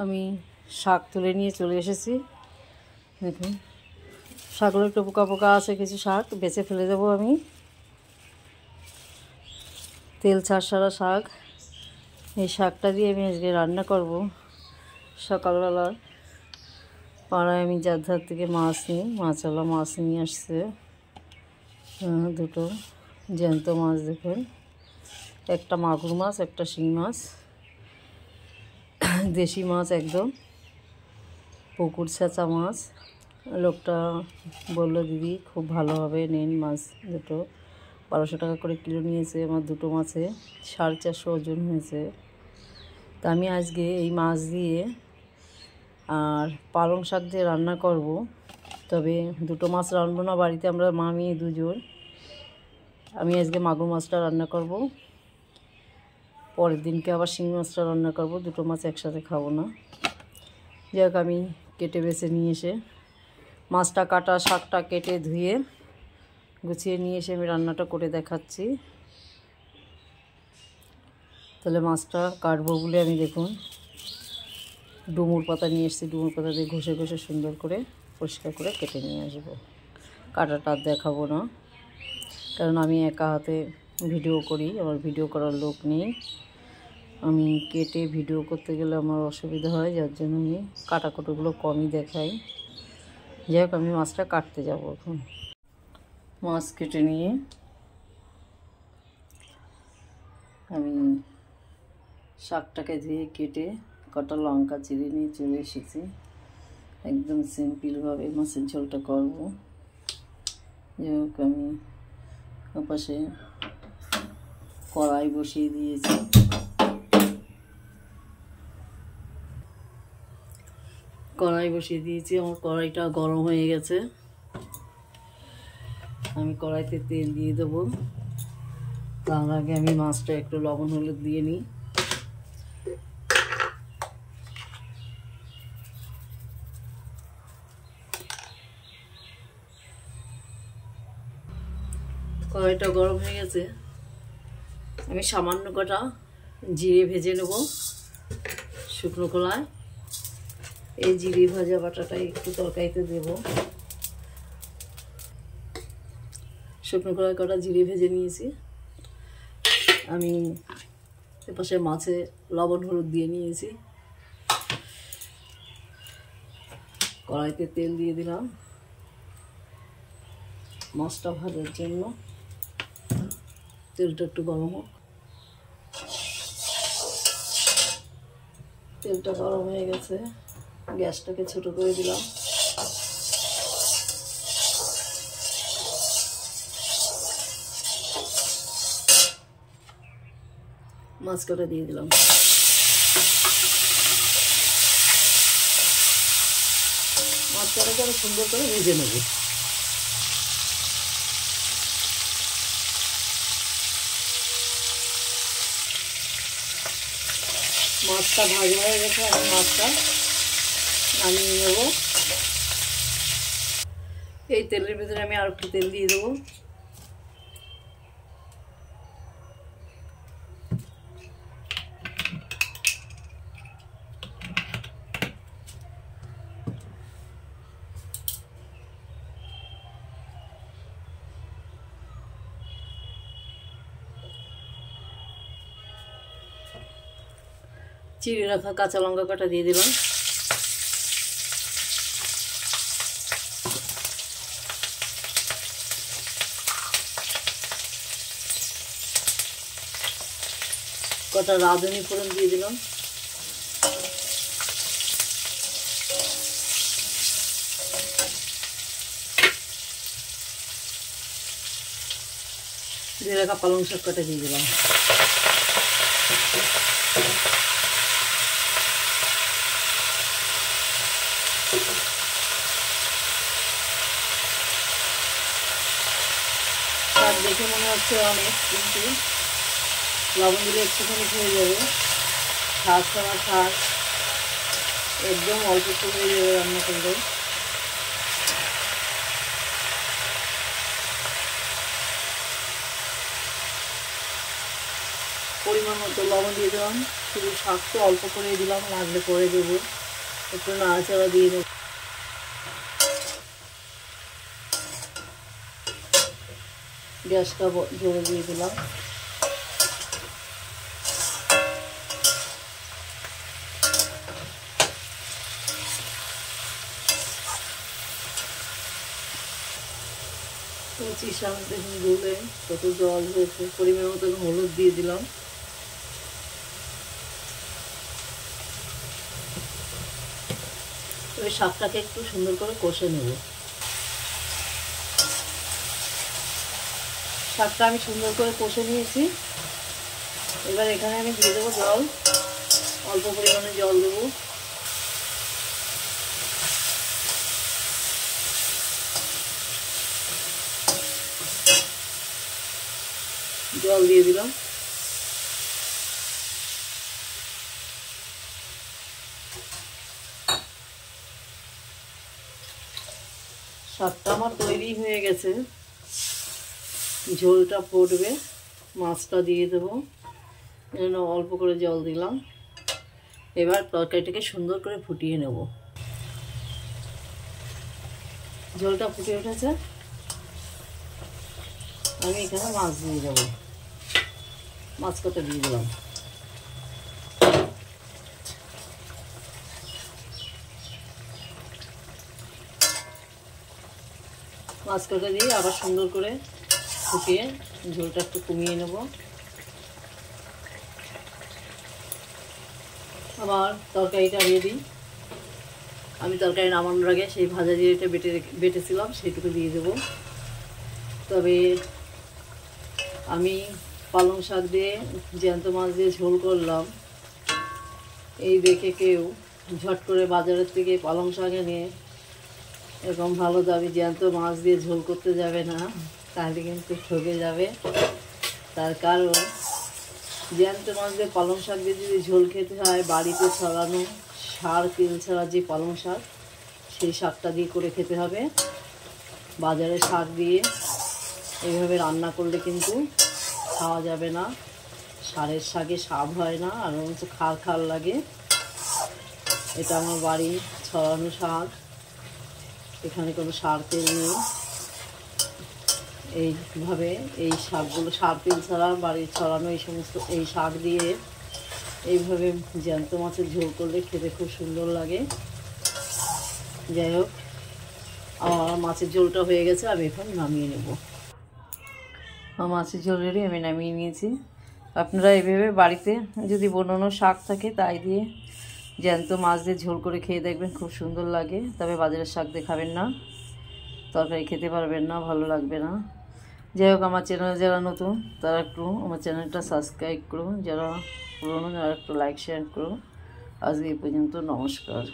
আমি শাক তুলে নিয়ে চলে এসেছি। দেখুন শাকগুলো একটু পোকা পোকা আছে, কিছু শাক বেছে ফেলে দেবো আমি। তেল ছাড়া শাক, এই শাকটা দিয়ে আমি আজকে রান্না করব। সকালবেলা পাড়ায় আমি যার ধার থেকে মাছ নিই, মাছওয়ালা মাছ নিয়ে আসছে দুটো জ্যান্ত মাছ। দেখুন একটা মাগুর মাছ, একটা শিং মাছ, দেশি মাছ একদম, পুকুর ছেঁচা মাছ। লোকটা বলল দিদি খুব ভালো হবে, নিন মাছ দুটো। 1200 টাকা করে কিলো নিয়েছে। আমার দুটো মাছে 450 ওজন হয়েছে। তা আমি আজকে এই মাছ দিয়ে আর পালং শাক দিয়ে রান্না করব। তবে দুটো মাছ রান্না না, বাড়িতে আমরা মা মেয়ে দুজন। আমি আজকে মাগুর মাছটা রান্না করব, পরের দিনকে আবার শিং মাছটা রান্না করব। দুটো মাছ একসাথে খাবো না। যাই হোক, আমি কেটে বেছে নিয়ে এসে মাছটা কাটা, শাকটা কেটে ধুয়ে গুছিয়ে নিয়ে এসে আমি রান্নাটা করে দেখাচ্ছি। তাহলে মাছটা কাটবো বলে আমি দেখুন ডুমুর পাতা নিয়ে এসেছি। ডুমুর পাতা দিয়ে ঘষে ঘষে সুন্দর করে পরিষ্কার করে কেটে নিয়ে আসবো। কাটাটা দেখাবো না, কারণ আমি একা হাতে ভিডিও করি, আমার ভিডিও করার লোক নেই। আমি কেটে ভিডিও করতে গেলে আমার অসুবিধা হয়, যার জন্য আমি কাটাকুটোগুলো কমই দেখাই। যাই হোক, আমি মাছটা কাটতে যাব এখন। মাছ কেটে নিয়ে আমি শাকটাকে ধুয়ে কেটে কটা লঙ্কা চিড়ে নিয়ে চলে এসেছি। একদম সিম্পলভাবে মাছের ঝোলটা করব। যাই হোক, আমি ওপাশে কড়াই বসিয়ে দিয়েছি। আমার কড়াইটা গরম হয়ে গেছে। আমি কড়াইতে তেল দিয়ে দেবো। তার আগে আমি মাছটা একটু লবণ হলুদ দিয়ে নিই। কড়াইটা গরম হয়ে গেছে। আমি সামান্য কটা জিরে ভেজে নেব শুকনো খোলায়। এই জিরে ভাজা বাটাটা একটু তরকারিতে দেব। শুকনো খোলায় কটা জিরে ভেজে নিয়েছি। আমি এপাশে মাছে লবণ হলুদ দিয়ে নিয়েছি। কড়াইতে তেল দিয়ে দিলাম মাছটা ভাজার জন্য। তেলটা একটু গরম হোক। তেলটা গরম হয়ে গেছে, গ্যাসটাকে ছোট করে দিলাম। মাছ কটা দিয়ে দিলাম। মাছ কটাকে আরো সুন্দর করে ভেজে নেব। মাছটা ভাজা হয়ে গেছে, আমি মাছটা নামিয়ে নেব। এই তেলের ভিতরে আমি আর একটু তেল দিয়ে দেবো। চিড়ে রাখা কাঁচা লঙ্কা কাটা দিয়ে দিলাম। কটা রাঁধুনি ফোড়ন দিয়ে দিলাম। দিয়ে রাখা পালং শাক কাটা দিয়ে দিলাম। শাক দেখে মনে হচ্ছে অনেক, কিন্তু লবণ দিলে একটুখানি হয়ে যাবে। শাক ছাড়া শাক একদম অল্প একটু হয়ে যাবে রান্না করলে। পরিমাণ মতো লবণ দিয়ে দিলাম। শুধু শাক তো অল্প করে দিলাম, লাগলে পরে দেবো। একটু নাড়াচাড়া দিয়ে দেবো। গ্যাসটা জোরে দিয়ে দিলাম। কচি শাক দেখুন গলে কত জল হয়েছে। পরিমাণ মতো হলুদ দিয়ে দিলাম। ওই শাকটাকে একটু সুন্দর করে কষে নেব। শাকটা আমি সুন্দর করে কষে নিয়েছি। এবার এখানে আমি দিয়ে দেবো জল, অল্প পরিমাণে জল দেবো। জল দিয়ে দিলাম। শাকটা আমার তৈরি হয়ে গেছে। ঝোলটা ফুটবে, মাছটা দিয়ে দেবো। এজন্য অল্প করে জল দিলাম। এবার তরকারিটাকে সুন্দর করে ফুটিয়ে নেব। ঝোলটা ফুটে উঠেছে, আমি এখানে মাছ দিয়ে দেবো। মাছ কটা দিয়ে দিলাম। মাছ কটা দিয়ে আবার সুন্দর করে ফুটিয়ে ঝোলটা একটু কমিয়ে নেব। আবার তরকারিটা রেডি। আমি তরকারি নামানোর আগে সেই ভাজা জিরেটা বেটেছিলাম সেইটুকু দিয়ে দেবো। তবে আমি পালং শাক দিয়ে জ্যান্ত মাছ দিয়ে ঝোল করলাম। এই দেখে কেউ ঝট করে বাজারের থেকে পালং শাক এনে এরকম ভালো দামি জ্যান্ত মাছ দিয়ে ঝোল করতে যাবে না, তাহলে কিন্তু ঠকে যাবে। তার কারণ জ্যান্ত মাছ দিয়ে পালং শাক দিয়ে যদি ঝোল খেতে হয়, বাড়িতে ছড়ানো সার তেল ছাড়া যে পালং শাক, সেই শাকটা দিয়ে করে খেতে হবে। বাজারে শাক দিয়ে এইভাবে রান্না করলে কিন্তু খাওয়া যাবে না। সারের শাকে স্বাদ হয় না, আর হচ্ছে খার খার লাগে। এটা আমার বাড়ি ছড়ানো শাক, এখানে কোনো সার তেল নেই। এইভাবে এই শাকগুলো সার তেল ছাড়া বাড়ির ছড়ানো এই সমস্ত এই শাক দিয়ে এইভাবে জ্যান্ত মাছের ঝোল করলে খেতে খুব সুন্দর লাগে। যাই হোক, আমার মাছের ঝোলটা হয়ে গেছে, আমি এখন নামিয়ে নেব। আমার মাছের ঝোল রেডি, আমি নামিয়ে নিয়েছি। আপনারা এইভাবে বাড়িতে যদি বনানো শাক থাকে তাই দিয়ে জ্যান্ত মাছ দিয়ে ঝোল করে খেয়ে দেখবেন, খুব সুন্দর লাগে। তবে বাজারের শাক দিয়ে খাবেন না, তরকারি খেতে পারবেন না, ভালো লাগবে না। যাই হোক, আমার চ্যানেলে যারা নতুন তারা একটু আমার চ্যানেলটা সাবস্ক্রাইব করুন, যারা পুরনো তারা একটু লাইক শেয়ার করুন। আজ এই পর্যন্ত, নমস্কার।